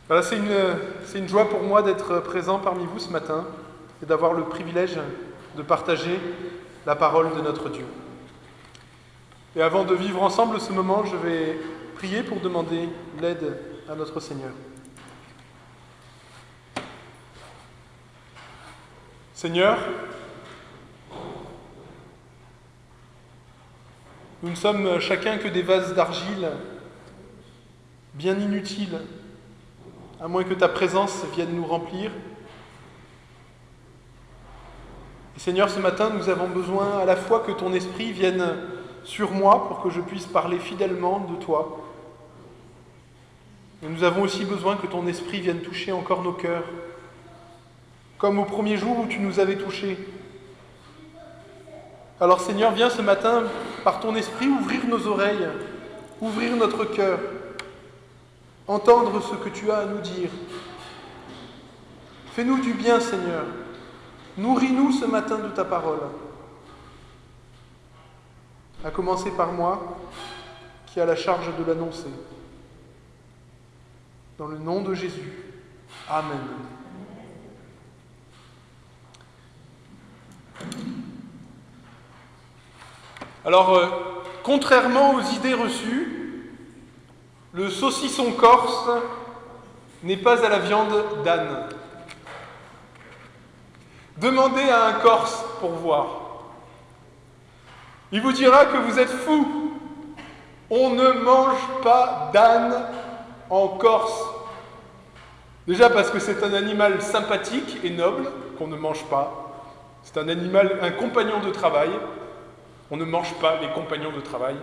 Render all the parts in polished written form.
Voilà, c'est une joie pour moi d'être présent parmi vous ce matin et d'avoir le privilège de partager la parole de notre Dieu. Et avant de vivre ensemble ce moment, je vais prier pour demander l'aide à notre Seigneur. Seigneur, nous ne sommes chacun que des vases d'argile, bien inutiles, à moins que ta présence vienne nous remplir. Et Seigneur, ce matin, nous avons besoin à la fois que ton esprit vienne sur moi pour que je puisse parler fidèlement de toi. Et nous avons aussi besoin que ton esprit vienne toucher encore nos cœurs, comme au premier jour où tu nous avais touchés. Alors Seigneur, viens ce matin, par ton esprit, ouvrir nos oreilles, ouvrir notre cœur, entendre ce que tu as à nous dire. Fais-nous du bien, Seigneur. Nourris-nous ce matin de ta parole. À commencer par moi, qui a la charge de l'annoncer. Dans le nom de Jésus. Amen. Alors, contrairement aux idées reçues, le saucisson corse n'est pas à la viande d'âne. Demandez à un Corse pour voir. Il vous dira que vous êtes fou. On ne mange pas d'âne en Corse. Déjà parce que c'est un animal sympathique et noble qu'on ne mange pas. C'est un animal, un compagnon de travail. On ne mange pas les compagnons de travail.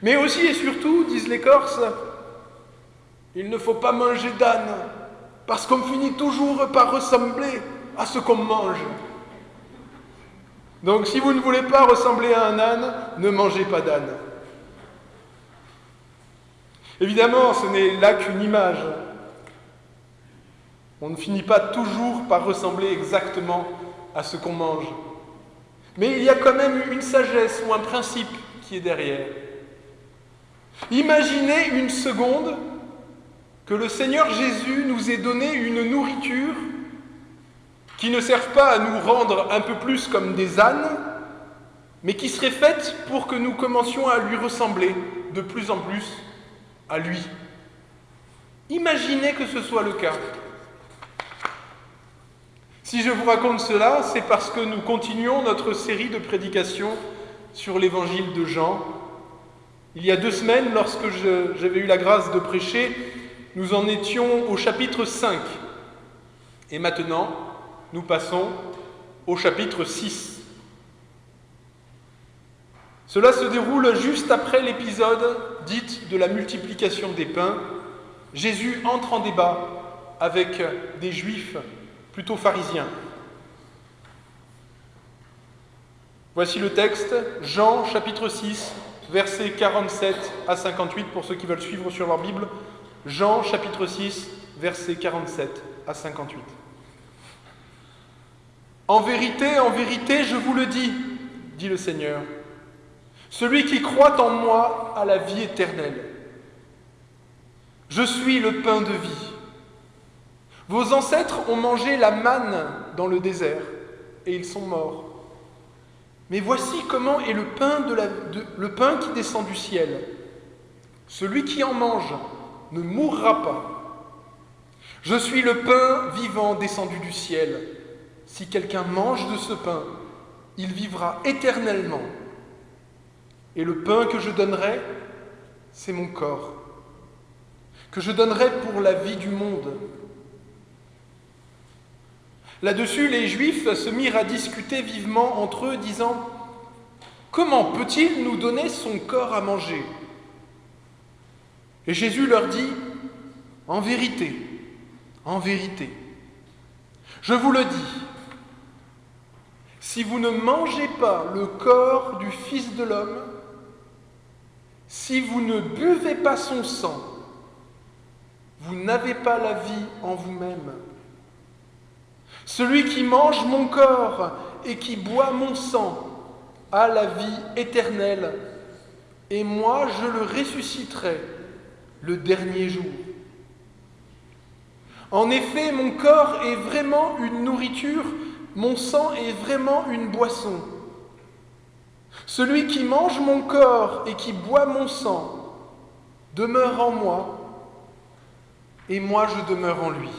Mais aussi et surtout, disent les Corses, il ne faut pas manger d'âne, parce qu'on finit toujours par ressembler à ce qu'on mange. Donc si vous ne voulez pas ressembler à un âne, ne mangez pas d'âne. Évidemment, ce n'est là qu'une image. On ne finit pas toujours par ressembler exactement à ce qu'on mange. Mais il y a quand même une sagesse ou un principe qui est derrière. Imaginez une seconde que le Seigneur Jésus nous ait donné une nourriture qui ne serve pas à nous rendre un peu plus comme des ânes, mais qui serait faite pour que nous commencions à lui ressembler de plus en plus à lui. Imaginez que ce soit le cas. Si je vous raconte cela, c'est parce que nous continuons notre série de prédications sur l'évangile de Jean. Il y a 2 semaines, lorsque j'avais eu la grâce de prêcher, nous en étions au chapitre 5. Et maintenant, nous passons au chapitre 6. Cela se déroule juste après l'épisode dit de la multiplication des pains. Jésus entre en débat avec des Juifs plutôt pharisiens. Voici le texte, Jean chapitre 6, versets 47 à 58, pour ceux qui veulent suivre sur leur Bible. Jean chapitre 6, versets 47 à 58. En vérité, je vous le dis, dit le Seigneur, celui qui croit en moi a la vie éternelle. Je suis le pain de vie. Vos ancêtres ont mangé la manne dans le désert, et ils sont morts. Mais voici comment est le pain qui descend du ciel. Celui qui en mange ne mourra pas. Je suis le pain vivant descendu du ciel. Si quelqu'un mange de ce pain, il vivra éternellement. Et le pain que je donnerai, c'est mon corps, que je donnerai pour la vie du monde. Là-dessus, les Juifs se mirent à discuter vivement entre eux, disant « Comment peut-il nous donner son corps à manger ?» Et Jésus leur dit « En vérité, je vous le dis, si vous ne mangez pas le corps du Fils de l'homme, si vous ne buvez pas son sang, vous n'avez pas la vie en vous-même. Celui qui mange mon corps et qui boit mon sang a la vie éternelle, et moi je le ressusciterai le dernier jour. En effet, mon corps est vraiment une nourriture, mon sang est vraiment une boisson. Celui qui mange mon corps et qui boit mon sang demeure en moi, et moi je demeure en lui.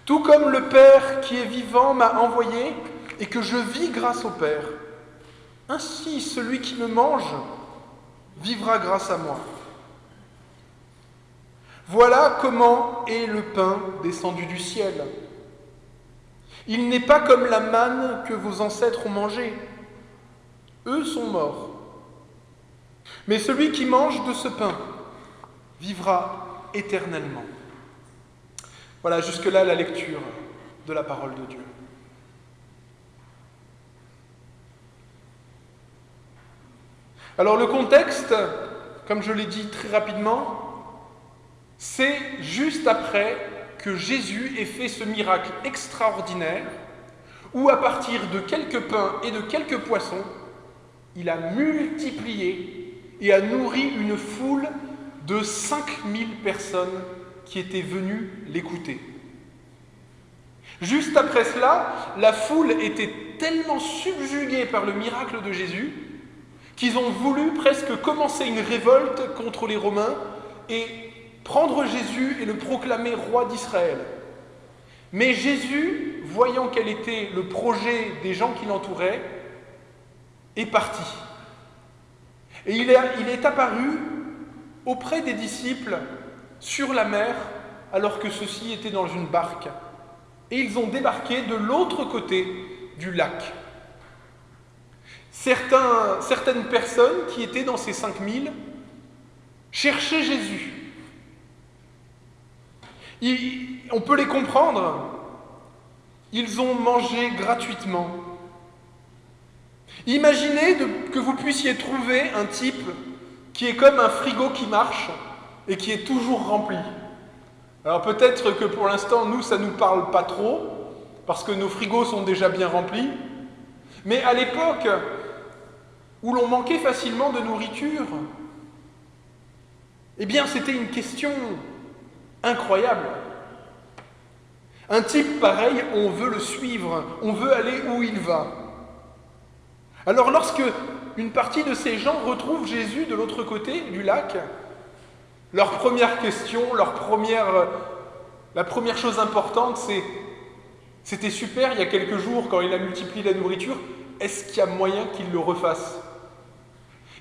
Tout comme le Père qui est vivant m'a envoyé et que je vis grâce au Père, ainsi celui qui me mange vivra grâce à moi. Voilà comment est le pain descendu du ciel. Il n'est pas comme la manne que vos ancêtres ont mangée. Eux sont morts. Mais celui qui mange de ce pain vivra éternellement. Voilà, jusque-là la lecture de la parole de Dieu. Alors le contexte, comme je l'ai dit très rapidement, c'est juste après que Jésus ait fait ce miracle extraordinaire où à partir de quelques pains et de quelques poissons, il a multiplié et a nourri une foule de 5000 personnes qui étaient venues l'écouter. Juste après cela, la foule était tellement subjuguée par le miracle de Jésus qu'ils ont voulu presque commencer une révolte contre les Romains et prendre Jésus et le proclamer roi d'Israël. Mais Jésus, voyant quel était le projet des gens qui l'entouraient, est parti. Et il est apparu auprès des disciples sur la mer alors que ceux-ci étaient dans une barque. Et ils ont débarqué de l'autre côté du lac. Certaines personnes qui étaient dans ces 5000 cherchaient Jésus. On peut les comprendre. Ils ont mangé gratuitement. Imaginez que vous puissiez trouver un type qui est comme un frigo qui marche et qui est toujours rempli. Alors peut-être que pour l'instant, nous, ça ne nous parle pas trop, parce que nos frigos sont déjà bien remplis. Mais à l'époque où l'on manquait facilement de nourriture, eh bien c'était une question incroyable. Un type pareil, on veut le suivre, on veut aller où il va. Alors lorsque une partie de ces gens retrouvent Jésus de l'autre côté du lac, leur première question, la première chose importante, c'est « C'était super il y a quelques jours quand il a multiplié la nourriture, est-ce qu'il y a moyen qu'il le refasse ?»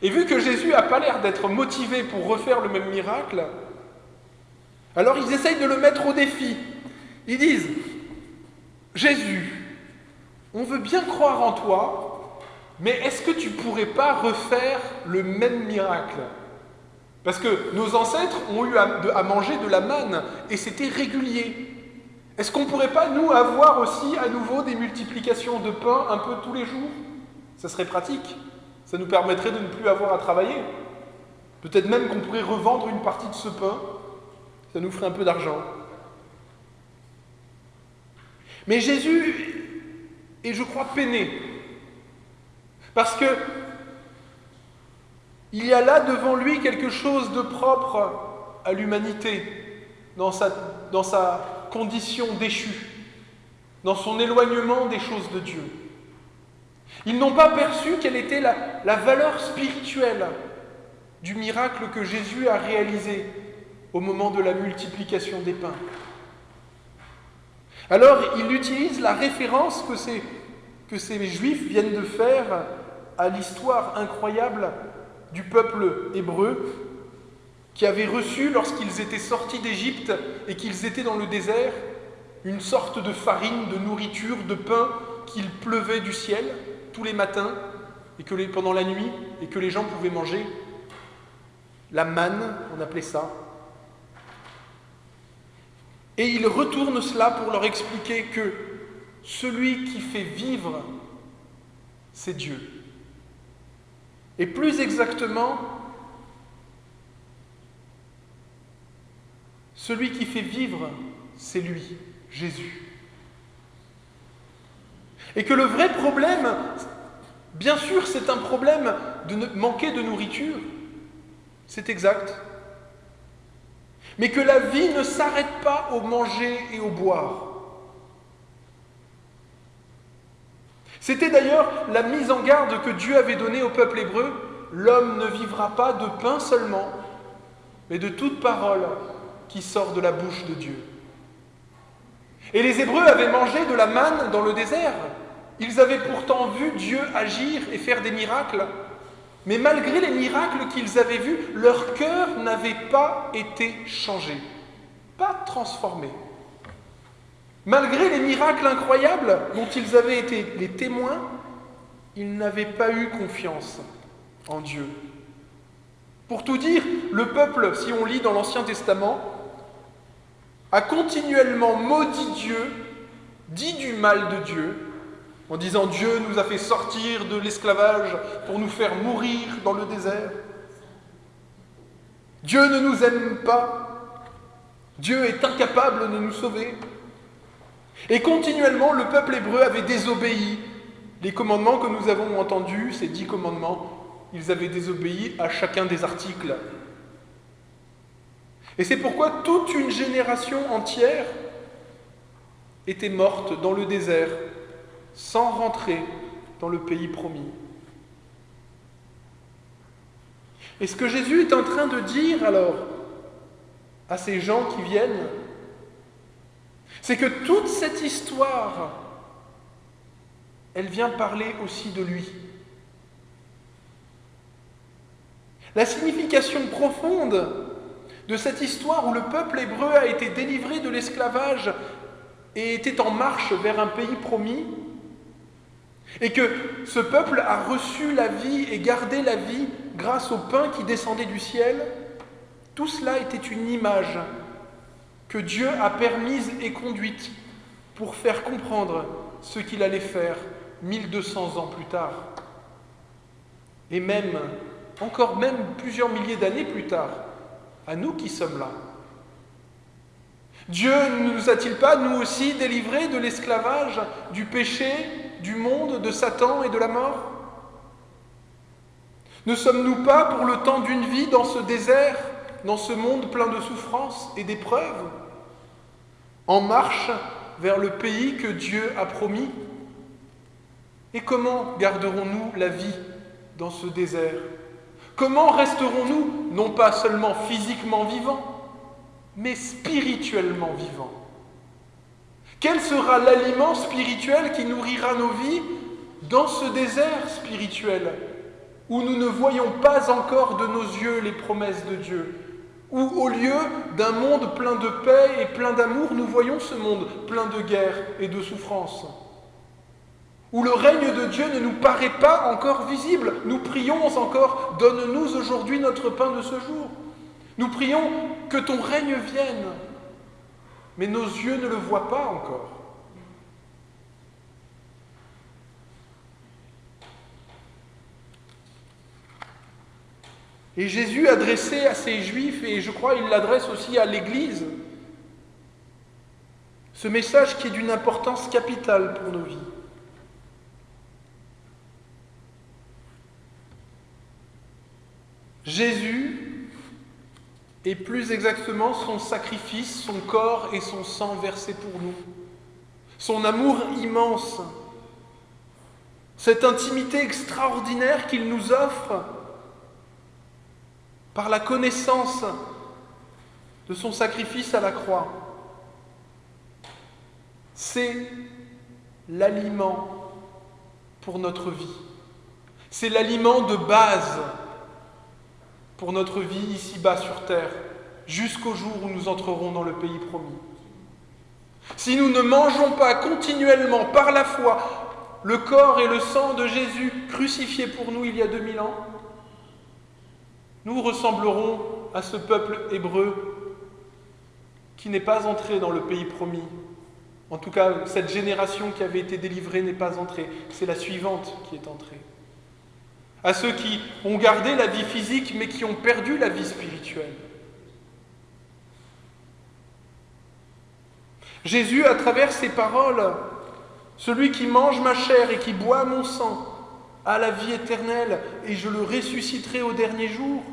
Et vu que Jésus n'a pas l'air d'être motivé pour refaire le même miracle, alors ils essayent de le mettre au défi. Ils disent « Jésus, on veut bien croire en toi, mais est-ce que tu ne pourrais pas refaire le même miracle ? Parce que nos ancêtres ont eu à manger de la manne, et c'était régulier. Est-ce qu'on ne pourrait pas, nous, avoir aussi à nouveau des multiplications de pain un peu tous les jours ? Ça serait pratique. Ça nous permettrait de ne plus avoir à travailler. Peut-être même qu'on pourrait revendre une partie de ce pain. Ça nous ferait un peu d'argent. Mais Jésus est, je crois, peiné. Parce que il y a là devant lui quelque chose de propre à l'humanité, dans sa condition déchue, dans son éloignement des choses de Dieu. Ils n'ont pas perçu quelle était la valeur spirituelle du miracle que Jésus a réalisé au moment de la multiplication des pains. Alors, il utilise la référence que ces Juifs viennent de faire à l'histoire incroyable du peuple hébreu qui avait reçu, lorsqu'ils étaient sortis d'Égypte et qu'ils étaient dans le désert, une sorte de farine, de nourriture, de pain qu'il pleuvait du ciel tous les matins et pendant la nuit et que les gens pouvaient manger. La manne, on appelait ça. Et il retourne cela pour leur expliquer que celui qui fait vivre, c'est Dieu. Et plus exactement, celui qui fait vivre, c'est lui, Jésus. Et que le vrai problème, bien sûr, c'est un problème de manquer de nourriture. C'est exact. mais que la vie ne s'arrête pas au manger et au boire. C'était d'ailleurs la mise en garde que Dieu avait donnée au peuple hébreu. L'homme ne vivra pas de pain seulement, mais de toute parole qui sort de la bouche de Dieu. Et les Hébreux avaient mangé de la manne dans le désert. Ils avaient pourtant vu Dieu agir et faire des miracles. Mais malgré les miracles qu'ils avaient vus, leur cœur n'avait pas été changé, pas transformé. Malgré les miracles incroyables dont ils avaient été les témoins, ils n'avaient pas eu confiance en Dieu. Pour tout dire, le peuple, si on lit dans l'Ancien Testament, a continuellement maudit Dieu, dit du mal de Dieu, en disant « Dieu nous a fait sortir de l'esclavage pour nous faire mourir dans le désert. Dieu ne nous aime pas. Dieu est incapable de nous sauver. » Et continuellement, le peuple hébreu avait désobéi. Les commandements que nous avons entendus, ces 10 commandements, ils avaient désobéi à chacun des articles. Et c'est pourquoi toute une génération entière était morte dans le désert, sans rentrer dans le pays promis. Et ce que Jésus est en train de dire alors à ces gens qui viennent, c'est que toute cette histoire, elle vient parler aussi de lui. La signification profonde de cette histoire où le peuple hébreu a été délivré de l'esclavage et était en marche vers un pays promis, et que ce peuple a reçu la vie et gardé la vie grâce au pain qui descendait du ciel, tout cela était une image que Dieu a permise et conduite pour faire comprendre ce qu'il allait faire 1200 ans plus tard. Et même, encore même plusieurs milliers d'années plus tard, à nous qui sommes là. Dieu ne nous a-t-il pas, nous aussi, délivrés de l'esclavage, du péché, du monde, de Satan et de la mort? Ne sommes-nous pas, pour le temps d'une vie, dans ce désert, dans ce monde plein de souffrances et d'épreuves, en marche vers le pays que Dieu a promis? Et comment garderons-nous la vie dans ce désert? Comment resterons-nous, non pas seulement physiquement vivants, mais spirituellement vivants? Quel sera l'aliment spirituel qui nourrira nos vies dans ce désert spirituel où nous ne voyons pas encore de nos yeux les promesses de Dieu, où au lieu d'un monde plein de paix et plein d'amour, nous voyons ce monde plein de guerre et de souffrance, où le règne de Dieu ne nous paraît pas encore visible? Nous prions encore « Donne-nous aujourd'hui notre pain de ce jour ». Nous prions que ton règne vienne, mais nos yeux ne le voient pas encore. Et Jésus adressait à ces Juifs, et je crois qu'il l'adresse aussi à l'Église, ce message qui est d'une importance capitale pour nos vies. Jésus, et plus exactement son sacrifice, son corps et son sang versés pour nous, son amour immense, cette intimité extraordinaire qu'il nous offre par la connaissance de son sacrifice à la croix, c'est l'aliment pour notre vie. C'est l'aliment de base pour notre vie ici-bas sur terre, jusqu'au jour où nous entrerons dans le pays promis. Si nous ne mangeons pas continuellement par la foi le corps et le sang de Jésus crucifié pour nous il y a 2000 ans, nous ressemblerons à ce peuple hébreu qui n'est pas entré dans le pays promis. En tout cas, cette génération qui avait été délivrée n'est pas entrée. C'est la suivante qui est entrée. À ceux qui ont gardé la vie physique, mais qui ont perdu la vie spirituelle. Jésus, à travers ses paroles, celui qui mange ma chair et qui boit mon sang a la vie éternelle, et je le ressusciterai au dernier jour.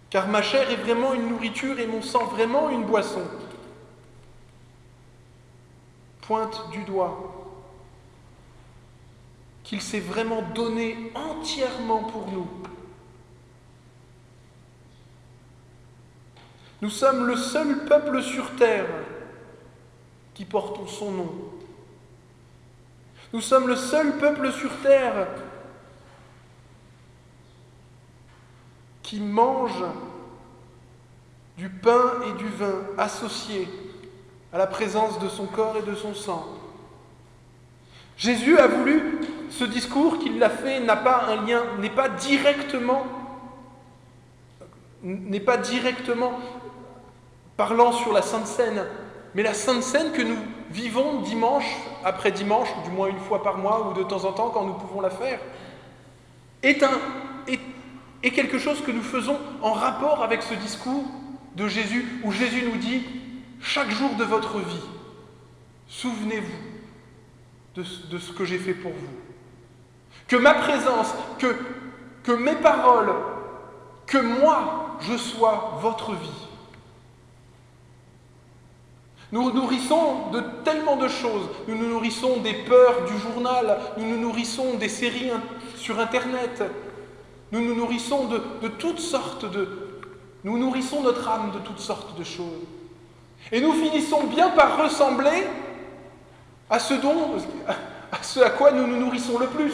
car ma chair est vraiment une nourriture et mon sang vraiment une boisson. Pointe du doigt qu'il s'est vraiment donné entièrement pour nous. Nous sommes le seul peuple sur terre qui porte son nom. Nous sommes le seul peuple sur terre qui mange du pain et du vin associés à la présence de son corps et de son sang. Jésus a voulu, ce discours qu'il a fait n'a pas un lien, n'est pas directement parlant sur la Sainte Seine, mais la Sainte Seine que nous vivons dimanche après dimanche, ou du moins une fois par mois, ou de temps en temps quand nous pouvons la faire, est quelque chose que nous faisons en rapport avec ce discours de Jésus, où Jésus nous dit, chaque jour de votre vie, souvenez-vous de ce que j'ai fait pour vous. Que ma présence, que mes paroles, que moi, je sois votre vie. Nous nous nourrissons de tellement de choses. Nous nous nourrissons des peurs du journal, nous nous nourrissons des séries sur Internet, nous nous nourrissons de toutes sortes Nous nourrissons notre âme de toutes sortes de choses. Et nous finissons bien par ressembler à ce à quoi nous nous nourrissons le plus.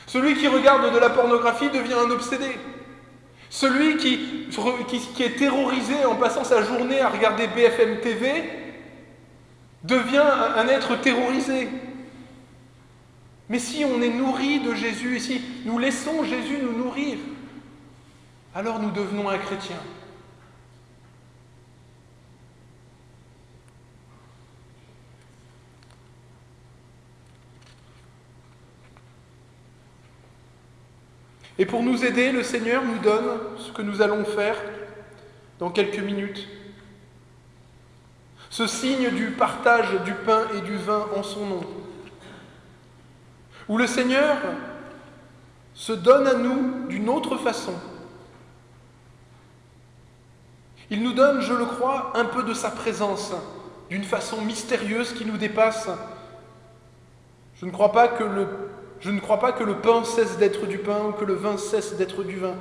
Celui qui regarde de la pornographie devient un obsédé. Celui qui est terrorisé en passant sa journée à regarder BFM TV devient un être terrorisé. Mais si on est nourri de Jésus, et si nous laissons Jésus nous nourrir, alors nous devenons un chrétien. Et pour nous aider, le Seigneur nous donne ce que nous allons faire dans quelques minutes. Ce signe du partage du pain et du vin en son nom, où le Seigneur se donne à nous d'une autre façon. Il nous donne, je le crois, un peu de sa présence, d'une façon mystérieuse qui nous dépasse. Je ne crois pas que le pain cesse d'être du pain ou que le vin cesse d'être du vin.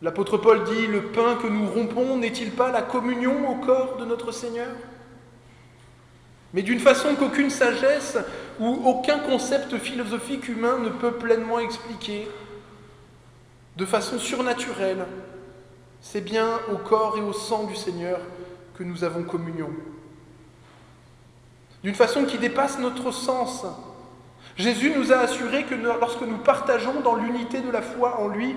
L'apôtre Paul dit, le pain que nous rompons n'est-il pas la communion au corps de notre Seigneur ? Mais d'une façon qu'aucune sagesse ou aucun concept philosophique humain ne peut pleinement expliquer, de façon surnaturelle, c'est bien au corps et au sang du Seigneur que nous avons communion. D'une façon qui dépasse notre sens. Jésus nous a assuré que lorsque nous partageons dans l'unité de la foi en lui,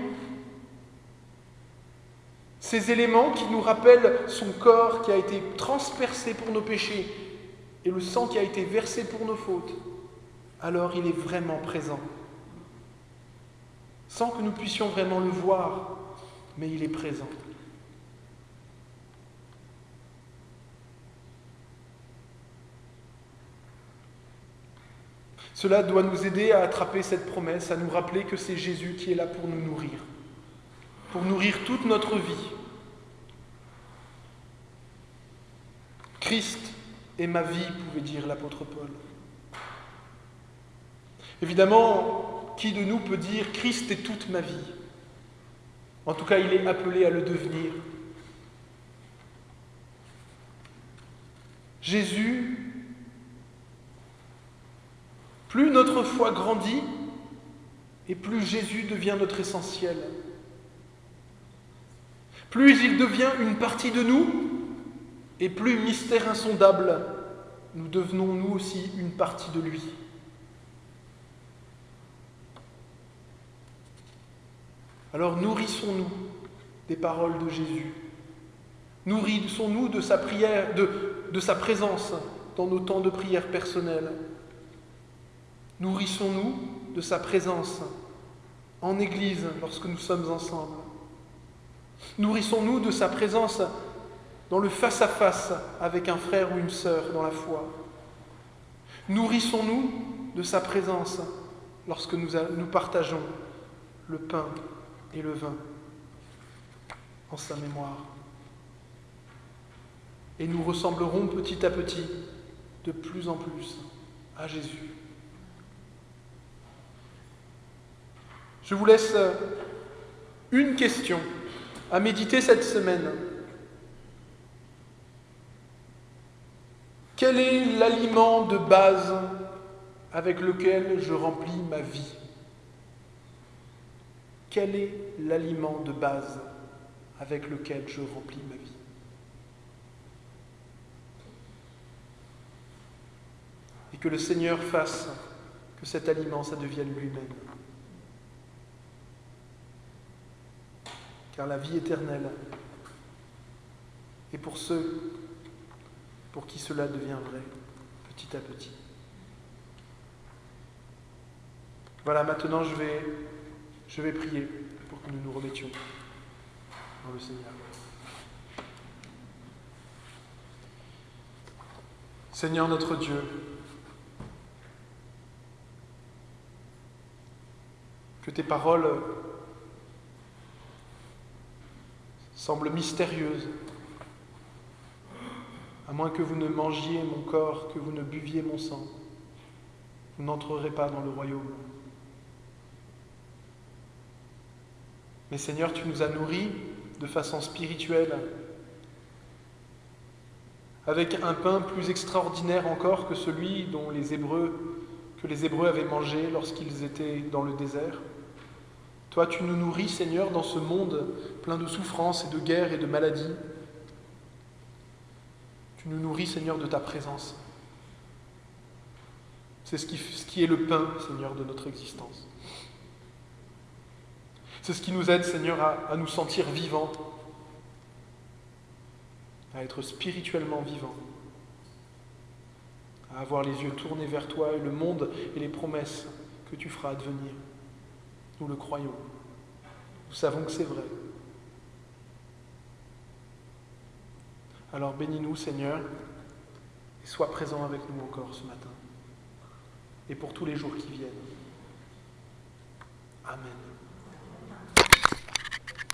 ces éléments qui nous rappellent son corps qui a été transpercé pour nos péchés et le sang qui a été versé pour nos fautes, alors il est vraiment présent. Sans que nous puissions vraiment le voir, mais il est présent. Cela doit nous aider à attraper cette promesse, à nous rappeler que c'est Jésus qui est là pour nous nourrir, pour nourrir toute notre vie. Christ est ma vie, pouvait dire l'apôtre Paul. Évidemment, qui de nous peut dire Christ est toute ma vie ? En tout cas, il est appelé à le devenir. Jésus, plus notre foi grandit, et plus Jésus devient notre essentiel. Plus il devient une partie de nous, et plus mystère insondable, nous devenons nous aussi une partie de lui. Alors nourrissons-nous des paroles de Jésus. Nourrissons-nous de sa prière, de sa présence dans nos temps de prière personnelle. Nourrissons-nous de sa présence en Église lorsque nous sommes ensemble. Nourrissons-nous de sa présence dans le face-à-face avec un frère ou une sœur dans la foi. Nourrissons-nous de sa présence lorsque nous partageons le pain et le vin en sa mémoire. Et nous ressemblerons petit à petit, de plus en plus, à Jésus. Je vous laisse une question à méditer cette semaine. Quel est l'aliment de base avec lequel je remplis ma vie? Quel est l'aliment de base avec lequel je remplis ma vie? Et que le Seigneur fasse que cet aliment, ça devienne lui-même. Car la vie éternelle est pour ceux pour qui cela devient vrai, petit à petit. Voilà, maintenant je vais prier pour que nous nous remettions dans le Seigneur. Seigneur notre Dieu, que tes paroles semblent mystérieuses, à moins que vous ne mangiez mon corps, que vous ne buviez mon sang, vous n'entrerez pas dans le royaume. Mais Seigneur, tu nous as nourris de façon spirituelle, avec un pain plus extraordinaire encore que celui que les Hébreux avaient mangé lorsqu'ils étaient dans le désert. Toi, tu nous nourris, Seigneur, dans ce monde plein de souffrances et de guerres et de maladies. Tu nous nourris, Seigneur, de ta présence. C'est ce qui est le pain, Seigneur, de notre existence. C'est ce qui nous aide, Seigneur, à nous sentir vivants, à être spirituellement vivants, à avoir les yeux tournés vers toi et le monde et les promesses que tu feras advenir. Nous le croyons. Nous savons que c'est vrai. Alors bénis-nous, Seigneur, et sois présent avec nous encore ce matin, et pour tous les jours qui viennent. Amen.